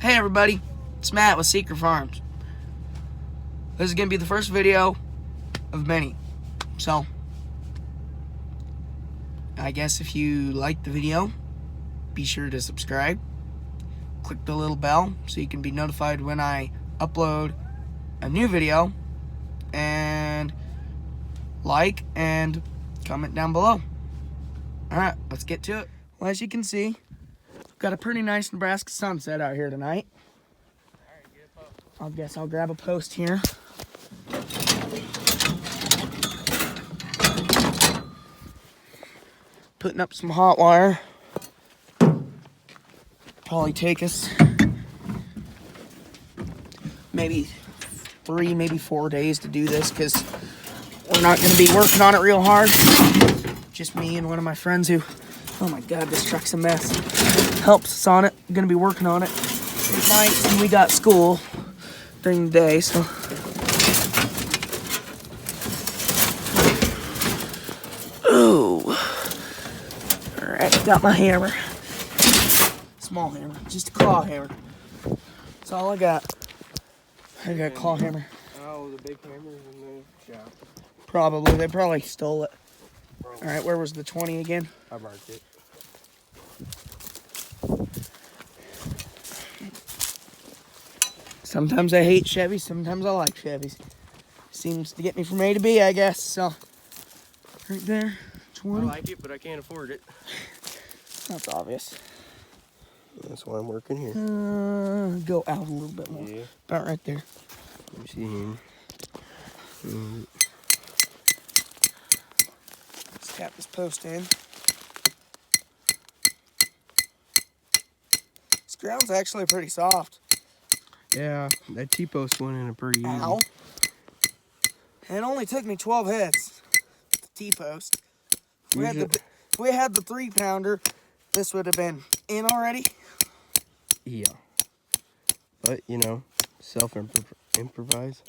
Hey everybody, it's Matt with Secret Farms. This is going to be the first video of many. So, I guess if you like the video, be sure to subscribe. Click the little bell so you can be notified when I upload a new video. And like and comment down below. Alright, let's get to it. Well, as you can see, we've got a pretty nice Nebraska sunset out here tonight. I guess I'll grab a post here. Putting up some hot wire. Probably take us maybe 3, maybe 4 days to do this because we're not going to be working on it real hard. Just me and one of my friends who, oh my god, this truck's a mess, helps us on it. I'm going to be working on it at night, and we got school during the day, so. Ooh. Alright, got my hammer. Small hammer, just a claw hammer. That's all I got. I got a claw hammer. Oh, the big hammer's in the shop. Probably, they probably stole it. Alright, where was the 20 again? I marked it. Sometimes I hate Chevys, sometimes I like Chevys. Seems to get me from A to B, I guess, so. Right there, 20. I like it, but I can't afford it. That's obvious. That's why I'm working here. Go out a little bit more. Yeah. About right there. Let me see him. Let's tap this post in. This ground's actually pretty soft. Yeah, that T-post went in a pretty easy. Ow. It only took me 12 hits. The T-post. If we had the 3-pounder, this would have been in already. Yeah. But, you know, self-improvise.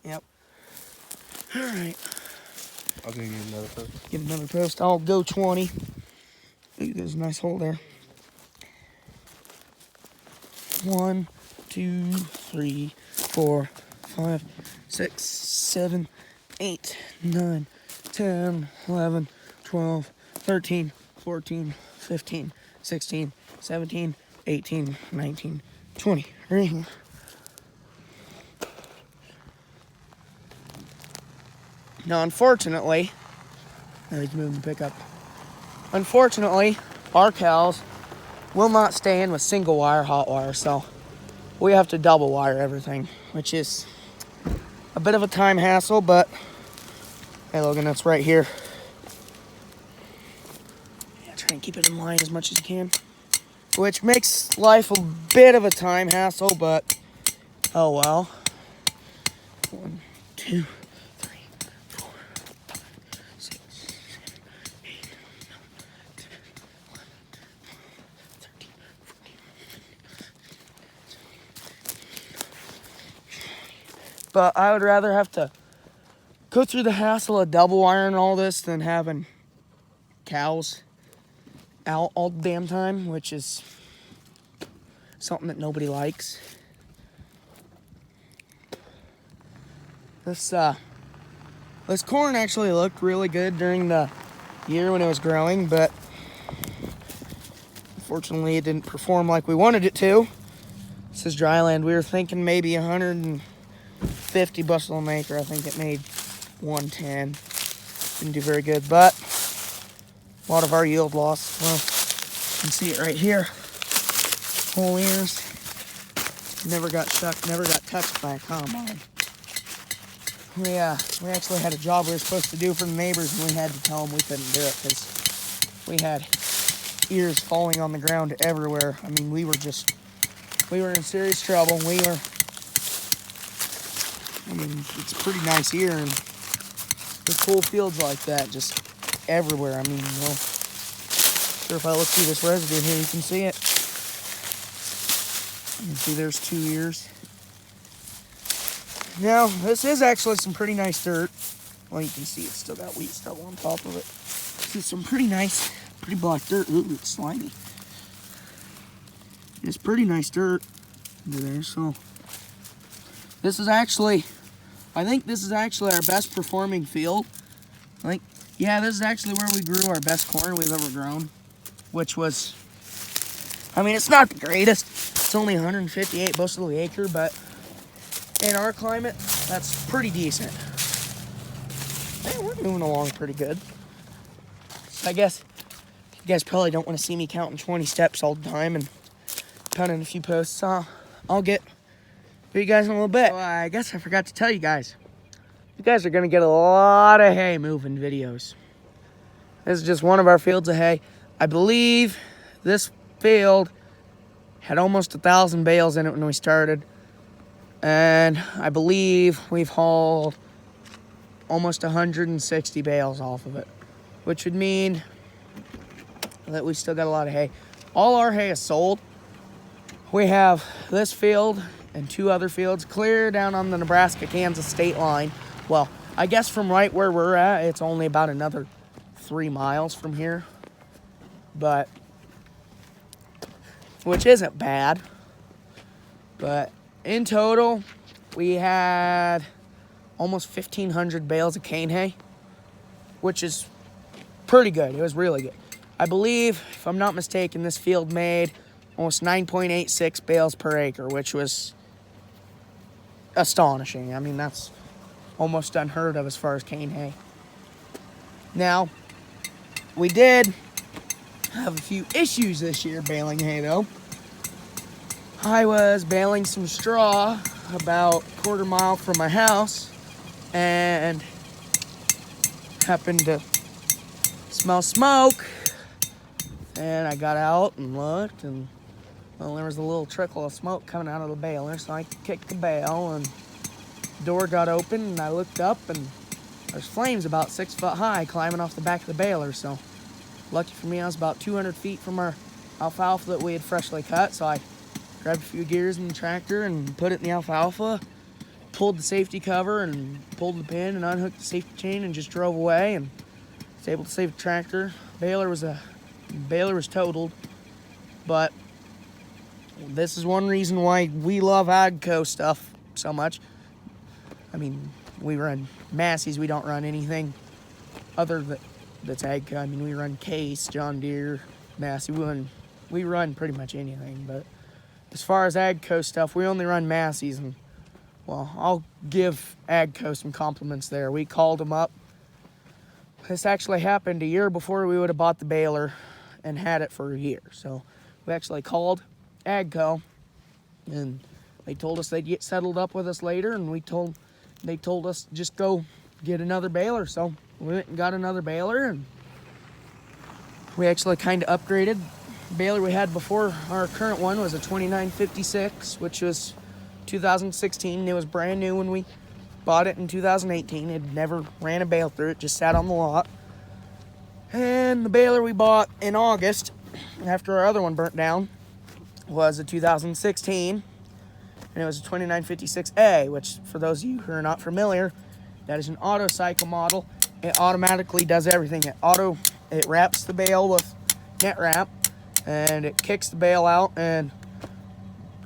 Yep. Alright. I'll go get another post. Get another post. I'll go 20. Ooh, there's a nice hole there. 1, 2, 3, 4, 5, 6, 7, 8, 9, 10, 11, 12, 13, 14, 15, 16, 17, 18, 19, 20. Right here. Now, unfortunately, he's moving the pickup. Unfortunately, our cows will not stay in with single wire hot wire, so we have to double wire everything, which is a bit of a time hassle, but hey, Logan, that's right here. Yeah, try and keep it in line as much as you can, which makes life a bit of a time hassle, but oh well. 1, 2, 3, 4, 5, 6, 7, 8, 9, 10, 11, 12, 13, 14. But I would rather have to go through the hassle of double wiring all this than having cows out all the damn time, which is something that nobody likes. This corn actually looked really good during the year when it was growing, but unfortunately it didn't perform like we wanted it to. This is dryland. We were thinking maybe 150 bushel an acre. I think it made 110. Didn't do very good, but a lot of our yield loss. Well, you can see it right here. Whole ears. Never got shucked, never got touched by a combine. We actually had a job we were supposed to do for the neighbors, and we had to tell them we couldn't do it because we had ears falling on the ground everywhere. I mean, we were in serious trouble. I mean, it's a pretty nice ear, and there's whole fields like that just everywhere. I mean, well, sure, if I look through this residue here, you can see it. You can see there's 2 ears. Now, this is actually some pretty nice dirt. Well, you can see it's still got wheat stubble on top of it. This is some pretty nice, pretty black dirt. Ooh, it's slimy. It's pretty nice dirt. there. So this is actually, I think this is actually our best performing field. Yeah, this is actually where we grew our best corn we've ever grown, which was, I mean, it's not the greatest. It's only 158 bushel the acre, but in our climate, that's pretty decent. Hey, we're moving along pretty good. I guess you guys probably don't want to see me counting 20 steps all the time and pounding a few posts. So I'll get for you guys in a little bit. Well, I guess I forgot to tell you guys. You guys are going to get a lot of hay moving videos. This is just one of our fields of hay. I believe this field had almost 1,000 bales in it when we started. And I believe we've hauled almost 160 bales off of it, which would mean that we still got a lot of hay. All our hay is sold. We have this field and 2 other fields clear down on the Nebraska-Kansas state line. Well, I guess from right where we're at, it's only about another 3 miles from here, but which isn't bad. But in total, we had almost 1,500 bales of cane hay, which is pretty good. It was really good. I believe, if I'm not mistaken, this field made almost 9.86 bales per acre, which was astonishing. I mean, that's almost unheard of as far as cane hay. Now, we did have a few issues this year baling hay, though. I was baling some straw about a quarter mile from my house and happened to smell smoke, and I got out and looked, and well, there was a little trickle of smoke coming out of the baler, so I kicked the bale, and the door got open, and I looked up, and there's flames about 6 foot high climbing off the back of the baler. So lucky for me, I was about 200 feet from our alfalfa that we had freshly cut, so I grabbed a few gears in the tractor and put it in the alfalfa, pulled the safety cover and pulled the pin and unhooked the safety chain and just drove away, and was able to save the tractor. Baler was totaled, but this is one reason why we love AGCO stuff so much. I mean, we run Massey's, we don't run anything other that's AGCO. I mean, we run Case, John Deere, Massey. We run pretty much anything, but as far as AGCO stuff, we only run Massey's, and well, I'll give AGCO some compliments there. We called them up. This actually happened a year before we would have bought the baler and had it for a year. So we actually called AGCO, and they told us they'd get settled up with us later, and they told us just go get another baler. So we went and got another baler, and we actually kind of upgraded. The baler we had before our current one was a 2956, which was 2016. It was brand new when we bought it in 2018. It never ran a bale through it, just sat on the lot. And the baler we bought in August, after our other one burnt down, was a 2016, and it was a 2956A, which, for those of you who are not familiar, that is an auto cycle model. It automatically does everything. It wraps the bale with net wrap, and it kicks the bale out and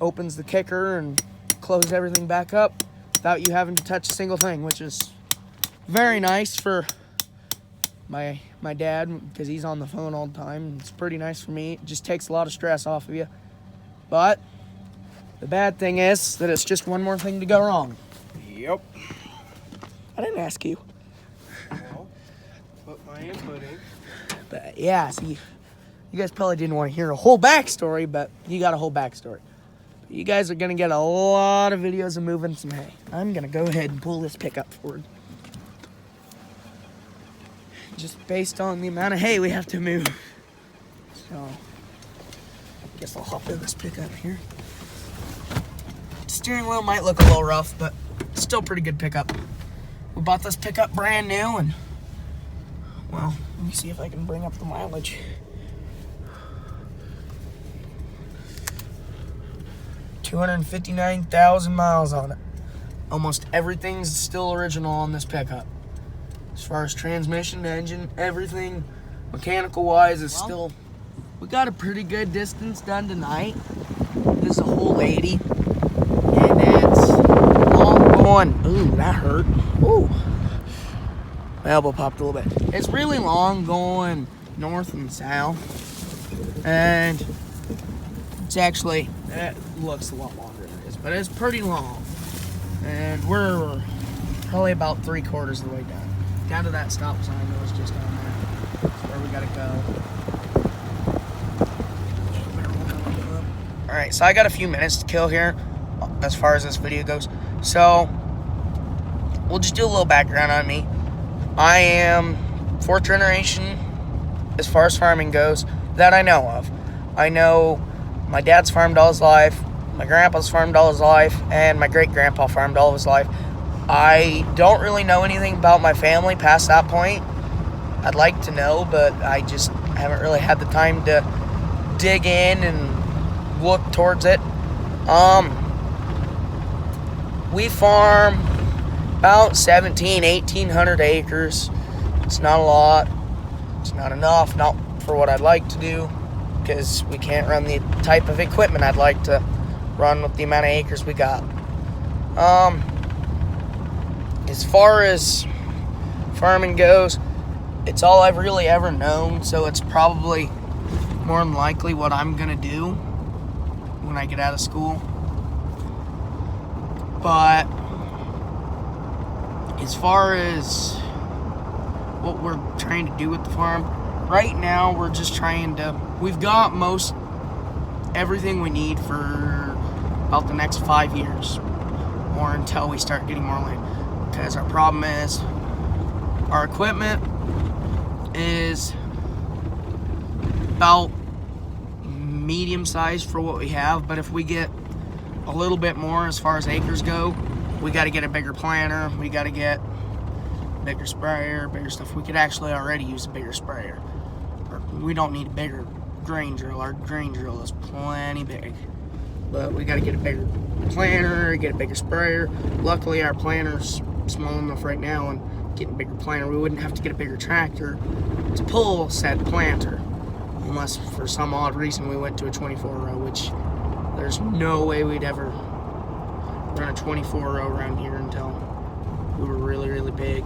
opens the kicker and closes everything back up without you having to touch a single thing, which is very nice for my dad, because he's on the phone all the time. It's pretty nice for me. It just takes a lot of stress off of you. But the bad thing is that it's just one more thing to go wrong. Yep. I didn't ask you. Well, put my input in. But yeah, see, you guys probably didn't want to hear a whole backstory, but you got a whole backstory. You guys are going to get a lot of videos of moving some hay. I'm going to go ahead and pull this pickup forward. Just based on the amount of hay we have to move. So, I guess I'll hop in this pickup here. Steering wheel might look a little rough, but still pretty good pickup. We bought this pickup brand new, and well, let me see if I can bring up the mileage. $259,000 miles on it. Almost everything's still original on this pickup. As far as transmission, engine, everything mechanical wise is still. We got a pretty good distance done tonight. This is a whole 80, and it's long going. Ooh, that hurt. Ooh, my elbow popped a little bit. It's really long going north and south, and it's actually, it looks a lot longer than it is, but it's pretty long, and we're probably about 3/4 of the way down to that stop sign that was just down there. That's where we gotta go. All right, so I got a few minutes to kill here as far as this video goes. So we'll just do a little background on me. I am 4th generation as far as farming goes that I know of. I know my dad's farmed all his life, my grandpa's farmed all his life, and my great-grandpa farmed all of his life. I don't really know anything about my family past that point. I'd like to know, but I just haven't really had the time to dig in and look towards it. We farm about 1,800 acres. It's not a lot. It's not enough, not for what I'd like to do, because we can't run the type of equipment I'd like to run with the amount of acres we got. As far as farming goes, it's all I've really ever known, so it's probably more than likely what I'm gonna do when I get out of school. But as far as what we're trying to do with the farm, right now we're just trying to, we've got most everything we need for about the next 5 years, or until we start getting more land. Because our problem is our equipment is about medium sized for what we have, but if we get a little bit more as far as acres go, we got to get a bigger planter, we got to get a bigger sprayer, bigger stuff. We could actually already use a bigger sprayer. We don't need a bigger grain drill. Our grain drill is plenty big, but we got to get a bigger planter, get a bigger sprayer. Luckily our planter's small enough right now, and getting a bigger planter, we wouldn't have to get a bigger tractor to pull said planter, unless for some odd reason we went to a 24-row, which there's no way we'd ever run a 24-row around here until we were really, really big.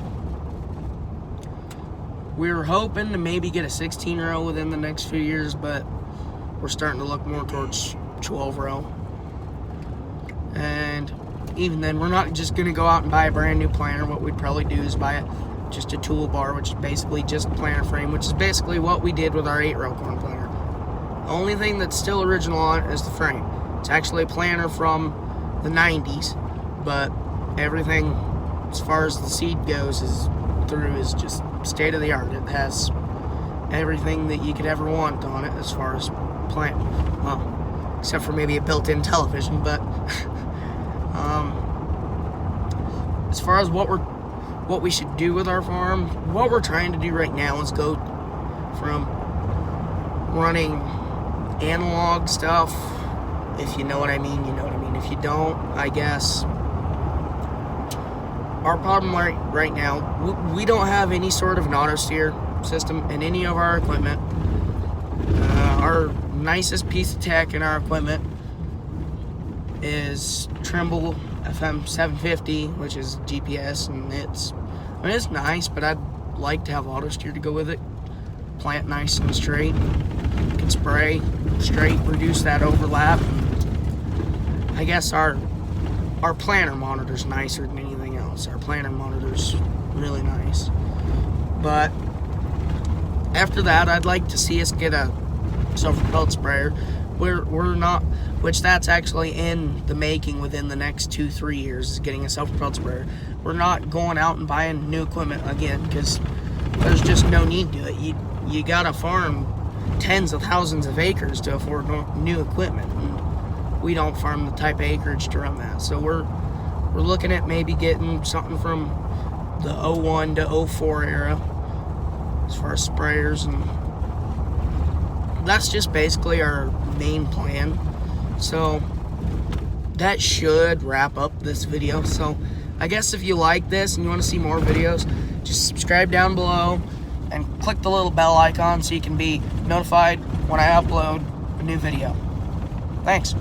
We were hoping to maybe get a 16-row within the next few years, but we're starting to look more towards 12-row. And even then, we're not just going to go out and buy a brand new planter. What we'd probably do is buy just a toolbar, which is basically just a planter frame, which is basically what we did with our 8-row corn planter. The only thing that's still original on it is the frame. It's actually a planter from the 90s, but everything as far as the seed goes is just state of the art. It has everything that you could ever want on it as far as plant, well, except for maybe a built-in television. But as far as what we should do with our farm, what we're trying to do right now is go from running analog stuff. If you know what I mean, you know what I mean. If you don't, I guess. Our problem right now, we don't have any sort of an auto steer system in any of our equipment. Our nicest piece of tech in our equipment is Trimble FM 750, which is GPS, and it's nice, but I'd like to have auto steer to go with it. Plant nice and straight, can spray straight, reduce that overlap. I guess our planter monitor's nicer than anything else. Our planter monitor's really nice. But after that, I'd like to see us get a self-propelled sprayer. We're not, which that's actually in the making within the next 2-3 years, is getting a self-propelled sprayer. We're not going out and buying new equipment again, because there's just no need to it. You gotta farm tens of thousands of acres to afford new equipment. And we don't farm the type of acreage to run that. So we're looking at maybe getting something from the 01 to 04 era as far as sprayers, and that's just basically our main plan. So that should wrap up this video. So I guess if you like this and you want to see more videos, just subscribe down below and click the little bell icon so you can be notified when I upload a new video. Thanks.